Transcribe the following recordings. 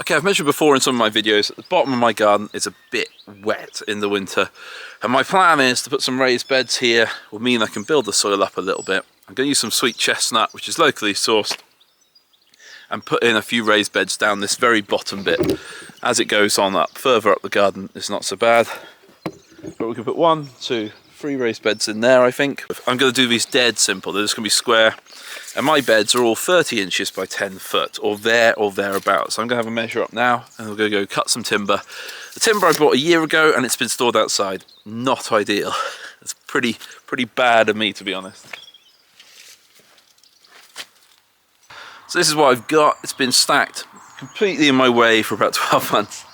Okay, I've mentioned before in some of my videos that the bottom of my garden is a bit wet in the winter, and my plan is to put some raised beds here. Will mean I can build the soil up a little bit. I'm going to use some sweet chestnut, which is locally sourced, and put in a few raised beds down this very bottom bit. As it goes on up, further up the garden, it's not so bad. But we can put 1, 2, 3 raised beds in there, I think. I'm going to do these dead simple. They're just going to be square. And my beds are all 30 inches by 10 foot, or there or thereabouts. So I'm going to have a measure up now, and we're going to go cut some timber. The timber I bought a year ago, and it's been stored outside. Not ideal. It's pretty bad of me, to be honest. So this is what I've got. It's been stacked completely in my way for about 12 months.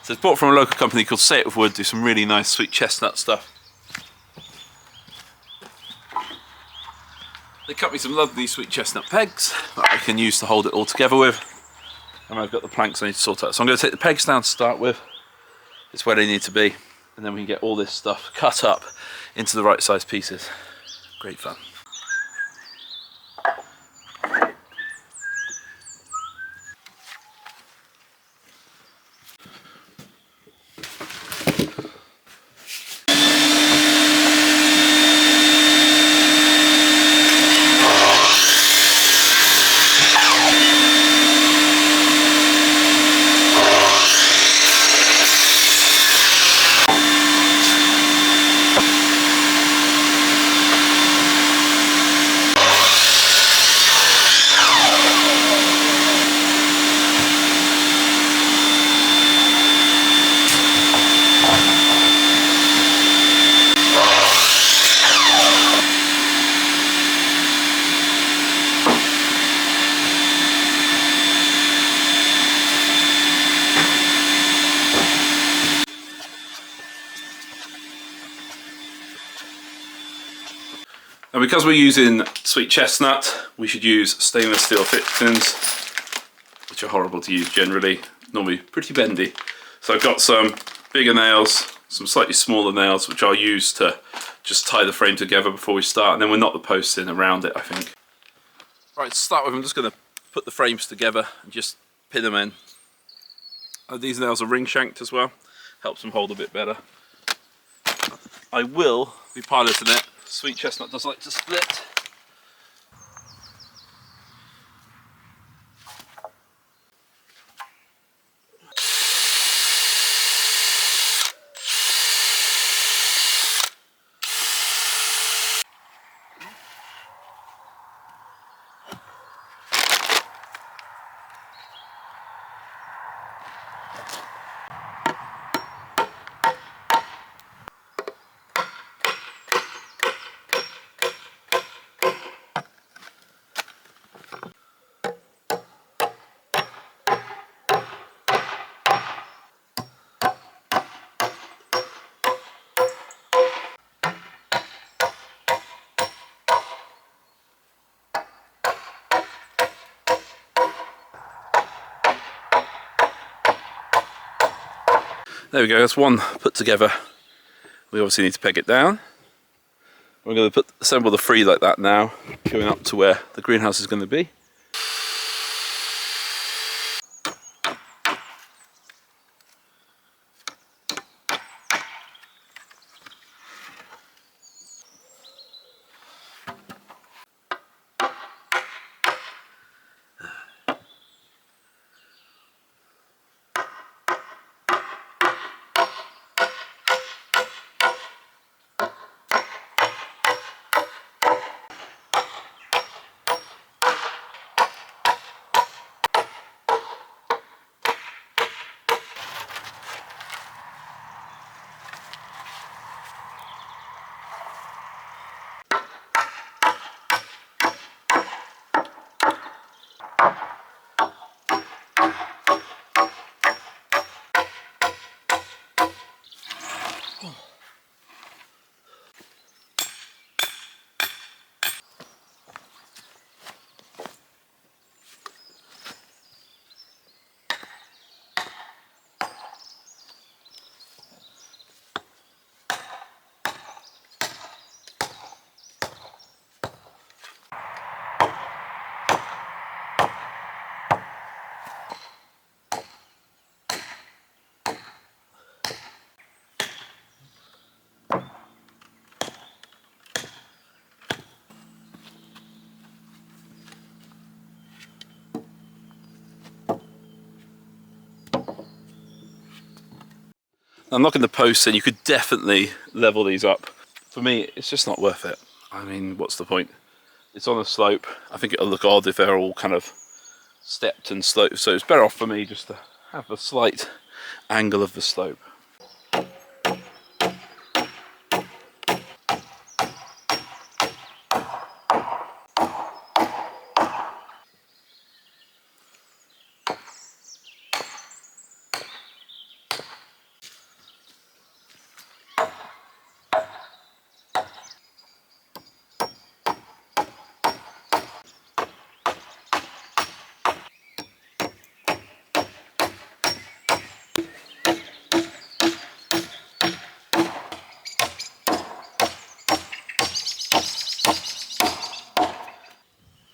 So it's bought from a local company called Say It With Wood, do some really nice sweet chestnut stuff. They cut me some lovely sweet chestnut pegs that I can use to hold it all together with. And I've got the planks I need to sort out. So I'm going to take the pegs down to start with. It's where they need to be. And then we can get all this stuff cut up into the right size pieces. Great fun. And because we're using sweet chestnut, we should use stainless steel fixings, which are horrible to use generally, normally pretty bendy. So I've got some bigger nails, some slightly smaller nails, which I'll use to just tie the frame together before we start, and then we'll knot the posts in around it, I think. Right, to start with, I'm just going to put the frames together and just pin them in. These nails are ring shanked as well, helps them hold a bit better. I will be piloting it. Sweet chestnut does like to split. There we go, that's one put together. We obviously need to peg it down. We're going to assemble the 3 like that now, going up to where the greenhouse is going to be. I'm knocking the posts in. You could definitely level these up. For me, it's just not worth it. I mean, what's the point? It's on a slope. I think it'll look odd if they're all kind of stepped and sloped, so it's better off for me just to have a slight angle of the slope.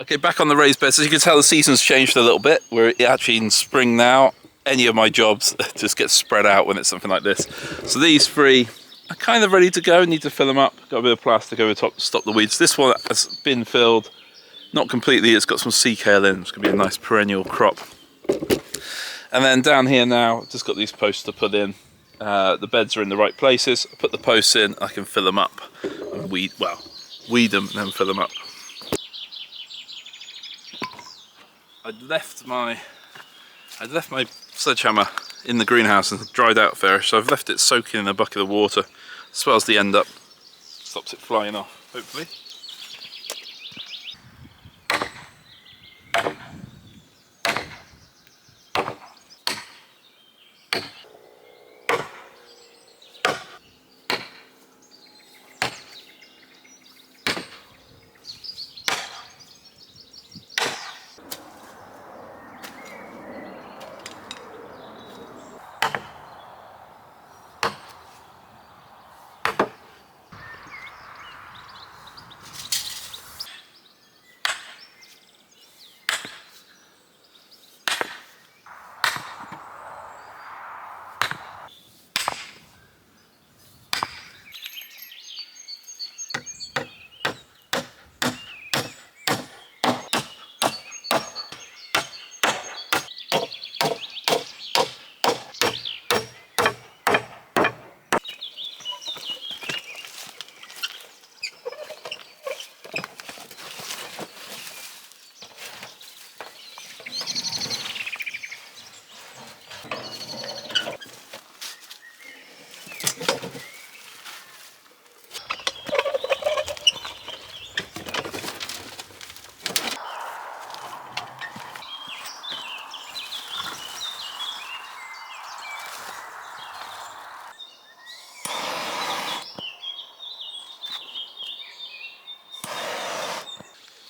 Okay, back on the raised beds. As you can tell, the season's changed a little bit. We're actually in spring now. Any of my jobs just get spread out when it's something like this. So these three are kind of ready to go. Need to fill them up. Got a bit of plastic over the top to stop the weeds. This one has been filled, not completely. It's got some sea kale in. It's going to be a nice perennial crop. And then down here now, I've just got these posts to put in. The beds are in the right places. I put the posts in, I can fill them up and weed them and then fill them up. I'd left my sledgehammer in the greenhouse and dried out there, so I've left it soaking in a bucket of water. Swells the end up, stops it flying off, hopefully.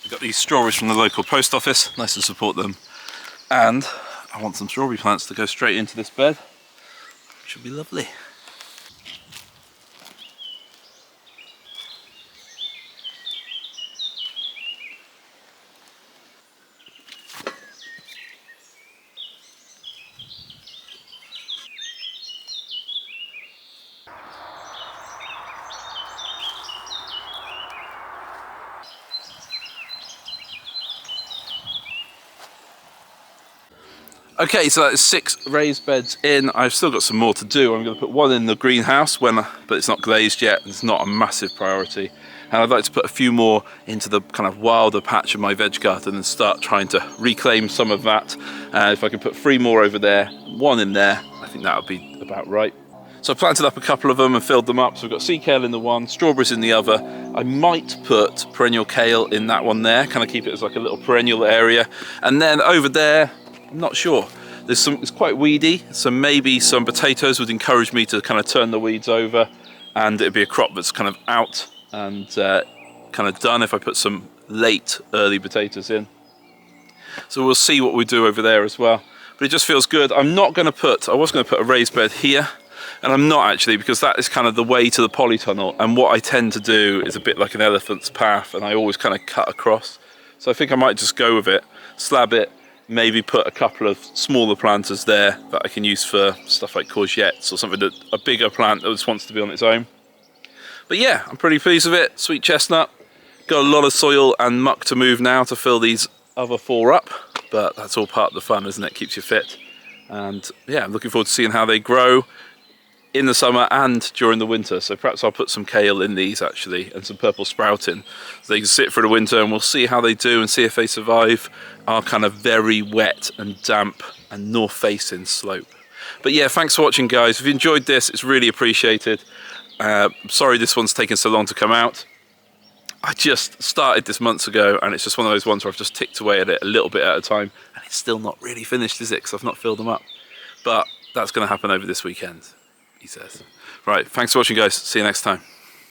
Got these strawberries from the local post office, nice to support them, and I want some strawberry plants to go straight into this bed, which would be lovely. Okay, so that's 6 raised beds in. I've still got some more to do. I'm going to put one in the greenhouse, but it's not glazed yet. It's not a massive priority. And I'd like to put a few more into the kind of wilder patch of my veg garden and start trying to reclaim some of that. If I can put 3 more over there, 1 in there, I think that would be about right. So I planted up a couple of them and filled them up. So we've got sea kale in the one, strawberries in the other. I might put perennial kale in that one there, kind of keep it as like a little perennial area. And then over there, I'm not sure. It's quite weedy, so maybe some potatoes would encourage me to kind of turn the weeds over, and it'd be a crop that's kind of out and kind of done if I put some late early potatoes in. So we'll see what we do over there as well. But it just feels good. I was going to put a raised bed here, and I'm not actually, because that is kind of the way to the polytunnel, and what I tend to do is a bit like an elephant's path, and I always kind of cut across. So I think I might just go with it, slab it, maybe put a couple of smaller planters there that I can use for stuff like courgettes or something, a bigger plant that just wants to be on its own. But yeah, I'm pretty pleased with it. Sweet chestnut. Got a lot of soil and muck to move now to fill these other 4 up, but that's all part of the fun, isn't it? Keeps you fit. And yeah, I'm looking forward to seeing how they grow in the summer and during the winter. So perhaps I'll put some kale in these actually, and some purple sprouting, so they can sit for the winter, and we'll see how they do and see if they survive our kind of very wet and damp and north facing slope. But yeah, thanks for watching, guys. If you enjoyed this, it's really appreciated. Sorry this one's taken so long to come out. I just started this months ago, and it's just one of those ones where I've just ticked away at it a little bit at a time, and it's still not really finished, is it? Because I've not filled them up. But that's going to happen over this weekend, he says. Right, thanks for watching, guys. See you next time.